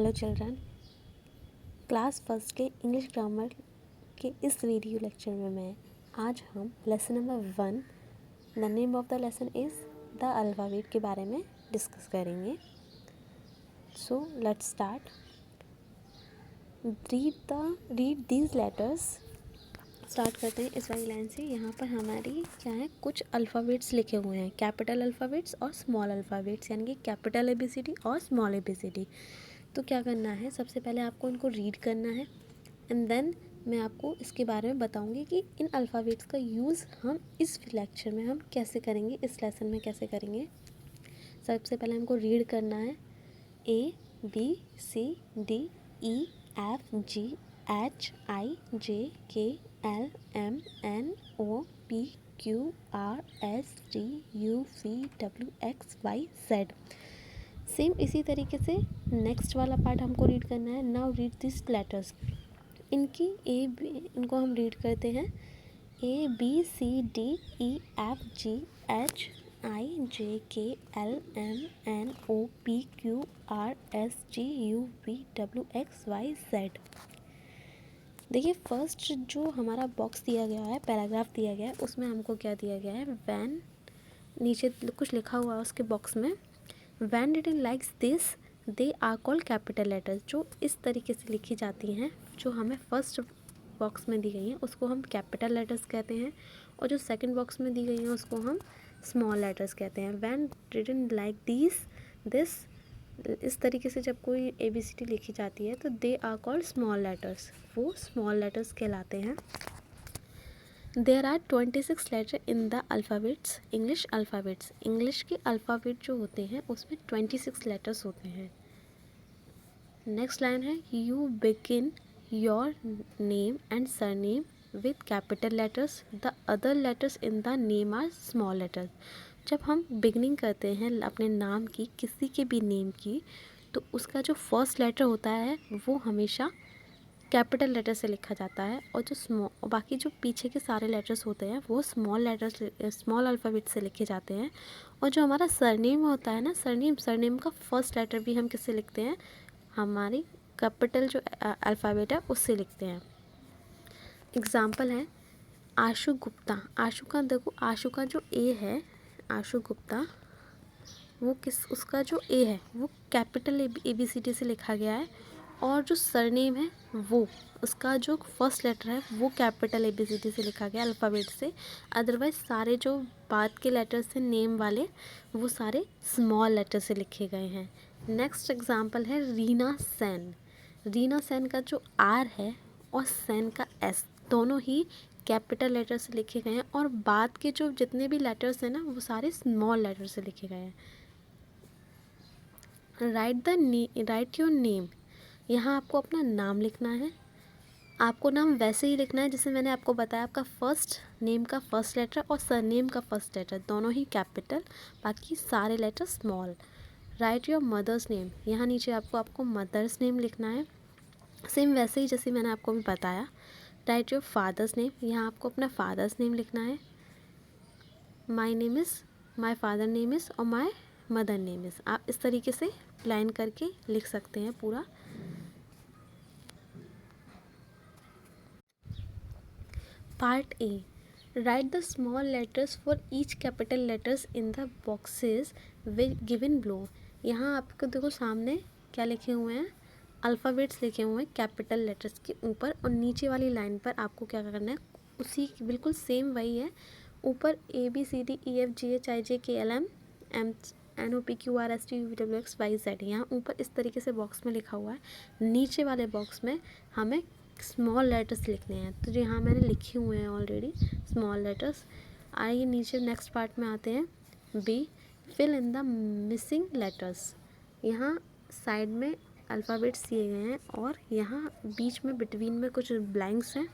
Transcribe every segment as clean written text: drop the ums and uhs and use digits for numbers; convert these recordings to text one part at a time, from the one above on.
Hello children, class first के English grammar के इस वीडियो लेक्चर में आज हम lesson number 1 the name of the lesson is the alphabet के बारे में डिस्कस करेंगे। So let's start. Read these letters. Start करते हैं इस वाली लाइन से। यहाँ पर हमारी क्या है, कुछ अल्फ़ाबेट्स लिखे हुए हैं, कैपिटल अल्फ़ाबेट्स और स्मॉल अल्फ़ाबेट्स, यानी कि कैपिटल ABCD और स्मॉल ABCD। तो क्या करना है, सबसे पहले आपको इनको रीड करना है एंड देन मैं आपको इसके बारे में बताऊंगी कि इन अल्फ़ाबेट्स का यूज़ हम इस लेक्चर में हम कैसे करेंगे, इस लेसन में कैसे करेंगे। सबसे पहले हमको रीड करना है ABCDEFGHIJKLMNOPQRSTUVWXYZ। सेम इसी तरीके से नेक्स्ट वाला पार्ट हमको रीड करना है। Now read this letters. इनको हम रीड करते हैं ABCDEFGHIJKLMNOPQRSTUVWXYZ। देखिए, फर्स्ट जो हमारा बॉक्स दिया गया है, पैराग्राफ दिया गया है, उसमें हमको क्या दिया गया है, वैन, नीचे कुछ लिखा हुआ है उसके बॉक्स में, when written likes this they are called capital letters. जो इस तरीके से लिखी जाती हैं, जो हमें फर्स्ट बॉक्स में दी गई हैं, उसको हम कैपिटल लेटर्स कहते हैं, और जो सेकंड बॉक्स में दी गई हैं उसको हम स्मॉल लेटर्स कहते हैं। वैन रिटन लाइक दिस, इस तरीके से जब कोई ABCD लिखी जाती है तो they are called small letters, वो स्मॉल लेटर्स कहलाते हैं। There are 26 letter in the alphabets, English alphabets. English के अल्फ़ाबेट जो होते हैं उसमें 26 लेटर्स होते हैं। नेक्स्ट लाइन है, you begin your name and surname with capital letters, the other letters in the name are small letters. जब हम बिगनिंग करते हैं अपने नाम की, किसी के भी नेम की, तो उसका जो फर्स्ट लेटर होता है वो हमेशा कैपिटल लेटर से लिखा जाता है, और जो बाकी जो पीछे के सारे लेटर्स होते हैं वो स्मॉल लेटर्स, स्मॉल अल्फ़ाबेट से लिखे जाते हैं। और जो हमारा सरनेम होता है ना, सरनेम का फर्स्ट लेटर भी हम किससे लिखते हैं, हमारी कैपिटल जो अल्फ़ाबेट है उससे लिखते हैं। एग्ज़ाम्पल है आशु गुप्ता। आशु का देखो, आशु का जो ए है, आशु गुप्ता, वो उसका जो ए है वो कैपिटल ABCD से लिखा गया है, और जो सरनेम है वो उसका जो फर्स्ट लेटर है वो कैपिटल ABCD से लिखा गया, अल्फ़ाबेट से। अदरवाइज़ सारे जो बाद के लेटर्स हैं नेम वाले, वो सारे स्मॉल लेटर से लिखे गए हैं। नेक्स्ट एग्जांपल है रीना सेन। रीना सेन का जो R है और सेन का S, दोनों ही कैपिटल लेटर से लिखे गए हैं, और बाद के जो जितने भी लेटर्स हैं ना वो सारे स्मॉल लेटर से लिखे गए हैं। Right your name. यहाँ आपको अपना नाम लिखना है। आपको नाम वैसे ही लिखना है जैसे मैंने आपको बताया, आपका फर्स्ट नेम का फर्स्ट लेटर और सरनेम का फर्स्ट लेटर दोनों ही कैपिटल, बाकी सारे letter small. Write your mother's name. यहाँ नीचे आपको मदर्स नेम लिखना है, सेम वैसे ही जैसे मैंने आपको भी बताया। Right your father's name. यहाँ आपको अपना फादर्स नेम लिखना है। My name is, my father name is, और माई मदर नेम इज़। आप इस तरीके से लाइन करके लिख सकते हैं पूरा। Part A, right the small letters for each capital letters in the boxes given below. यहाँ आपको देखो सामने क्या लिखे हुए हैं, अल्फ़ाबेट्स लिखे हुए हैं कैपिटल लेटर्स के ऊपर, और नीचे वाली लाइन पर आपको क्या करना है, उसी बिल्कुल सेम वही है। ऊपर ABCDEFGHIJKLMNOPQRSTUVWXYZ, यहाँ ऊपर इस तरीके से बॉक्स में लिखा हुआ है। नीचे वाले बॉक्स में हमें स्मॉल लेटर्स लिखने हैं, तो जो यहाँ मैंने लिखे हुए हैं ऑलरेडी स्मॉल लेटर्स। आइए नीचे नेक्स्ट पार्ट में आते हैं। B, fill in the missing letters. यहाँ साइड में अल्फ़ाबेट्स दिए गए हैं, और यहाँ बीच में बिटवीन में कुछ ब्लैंक्स हैं,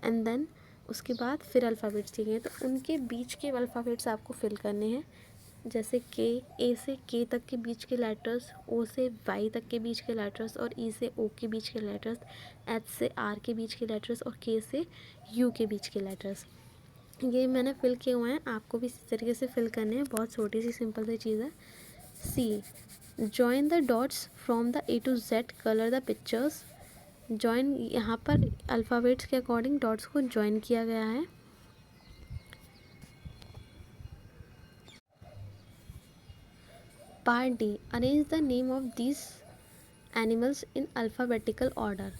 एंड देन उसके बाद फिर अल्फ़ाबेट्स दिए गए हैं, तो उनके बीच के अल्फ़ाबेट्स आपको फिल करने हैं। जैसे ए से के तक के बीच के लेटर्स, ओ से वाई तक के बीच के लेटर्स, और ई से ओ के बीच के लेटर्स, एच से आर के बीच के लेटर्स, और के से यू के बीच के लेटर्स। ये मैंने फिल किए हुए हैं, आपको भी इसी तरीके से फिल करने हैं। बहुत छोटी सी सिंपल सी चीज़ है। See, join the dots from the A to Z, colour the pictures. Join, यहाँ पर अल्फ़ाबेट्स के अकॉर्डिंग डॉट्स को जॉइन किया गया है। Part D, arrange the name of these animals in alphabetical order.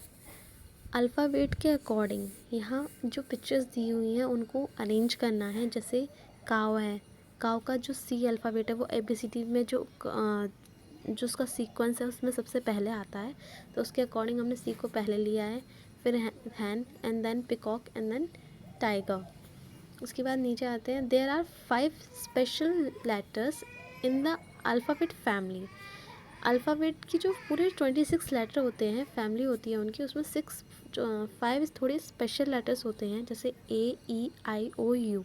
Alphabet के अकॉर्डिंग यहाँ जो पिक्चर्स दी हुई हैं उनको अरेंज करना है। जैसे काव है, काव का जो C अल्फ़ाबेट है वो ABCD में जो उसका सीक्वेंस है उसमें सबसे पहले आता है, तो उसके अकॉर्डिंग हमने C को पहले लिया है, फिर hen and then peacock and then tiger. उसके बाद नीचे आते हैं, there are 5 special letters in the alphabet family. Alphabet की जो पूरे 26 लेटर होते हैं, फैमिली होती है उनकी, उसमें 5 थोड़े स्पेशल लेटर्स होते हैं, जैसे AEIOU।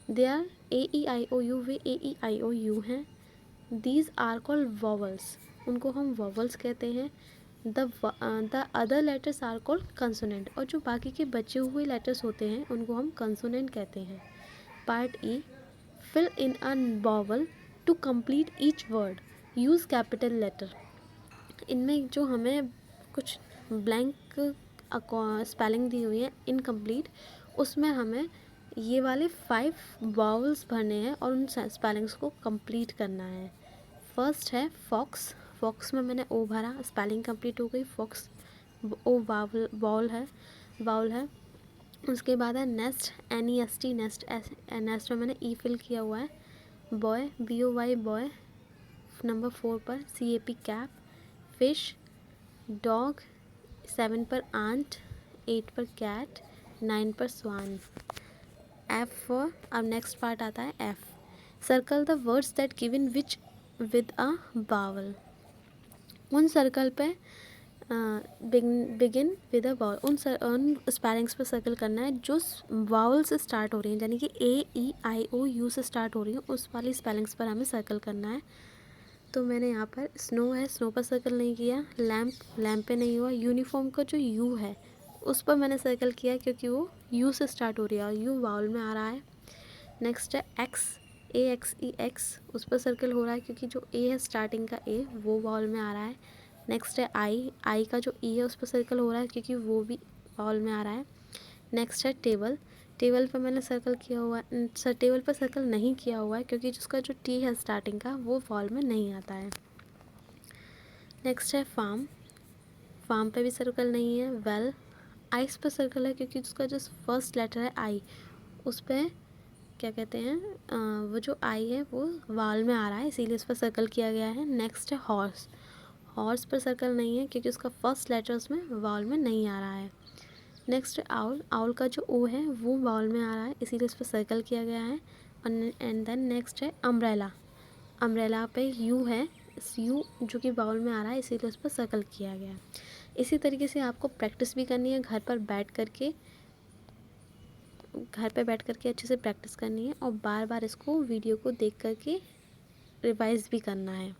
दे आर AEIOU, वे AEIOU हैं। दीज आर कॉल्ड वॉवल्स, उनको हम वॉवल्स कहते हैं। The other letters are called consonant, और जो बाकी के बचे हुए लेटर्स होते हैं उनको हम कंसोनेंट कहते हैं। Part E, fill in a vowel to complete each word, use capital letter. इनमें जो हमें कुछ ब्लैंक स्पेलिंग दी हुई है इनकम्प्लीट, उसमें हमें ये वाले 5 वावल्स भरने हैं और उन स्पेलिंग्स को कंप्लीट करना है। फर्स्ट है फॉक्स, फॉक्स में मैंने ओ भरा, स्पेलिंग कंप्लीट हो गई। फॉक्स ओ वावल है। उसके बाद है नेस्ट, NEST, नेस्ट, नेस्ट में मैंने ई फिल किया हुआ है। बॉय, BOY बॉय, नंबर 4 पर CAP कैप। फिश, डॉग, 7 पर आंट, 8 पर कैट, 9 पर स्वान। F, अब नेक्स्ट पार्ट आता है F, circle the words that given which with a vowel. उन सर्कल पे बिगिन विद अ वावल, उन स्पेलिंग्स पे सर्कल करना है जो वावल से स्टार्ट हो रही हैं, यानी कि AEIOU से स्टार्ट हो रही हैं, उस वाली स्पेलिंग्स पर हमें सर्कल करना है। तो मैंने यहाँ पर स्नो है, स्नो पर सर्कल नहीं किया। लैम्प पे नहीं हुआ। यूनिफॉर्म का जो यू है उस पर मैंने सर्कल किया क्योंकि वो यू से स्टार्ट हो रही है और यू वावल में आ रहा है। नेक्स्ट है एक्स, AXEX, उस पर सर्कल हो रहा है क्योंकि जो ए है स्टार्टिंग का ए वो वावल में आ रहा है। नेक्स्ट है आई का जो ई है उस पर सर्कल हो रहा है क्योंकि वो भी वावल में आ रहा है। नेक्स्ट है टेबल, टेबल पर मैंने सर्कल किया हुआ है, टेबल पर सर्कल नहीं किया हुआ है क्योंकि जिसका जो टी है स्टार्टिंग का वो वावल में नहीं आता है। नेक्स्ट है फार्म, फार्म पे भी सर्कल नहीं है। वेल, आइस पर सर्कल है क्योंकि उसका जो फर्स्ट लेटर है आई, उस पर क्या कहते हैं, वो जो आई है वो वाल में आ रहा है, इसीलिए उस पर सर्कल किया गया है। नेक्स्ट है हॉर्स, हॉर्स पर सर्कल नहीं है क्योंकि उसका फर्स्ट लेटर उसमें वाल में नहीं आ रहा है। नेक्स्ट है आउल, आउल का जो ओ है वो वाल में आ रहा है, इसीलिए उस पर सर्कल किया गया है। एंड देन नेक्स्ट है अम्ब्रेला, अम्ब्रेला पे यू है, इस यू जो कि बाउल में आ रहा है इसीलिए उस पर सर्कल किया गया है। इसी तरीके से आपको प्रैक्टिस भी करनी है घर पर बैठ करके अच्छे से प्रैक्टिस करनी है और बार बार इसको वीडियो को देख करके रिवाइज भी करना है।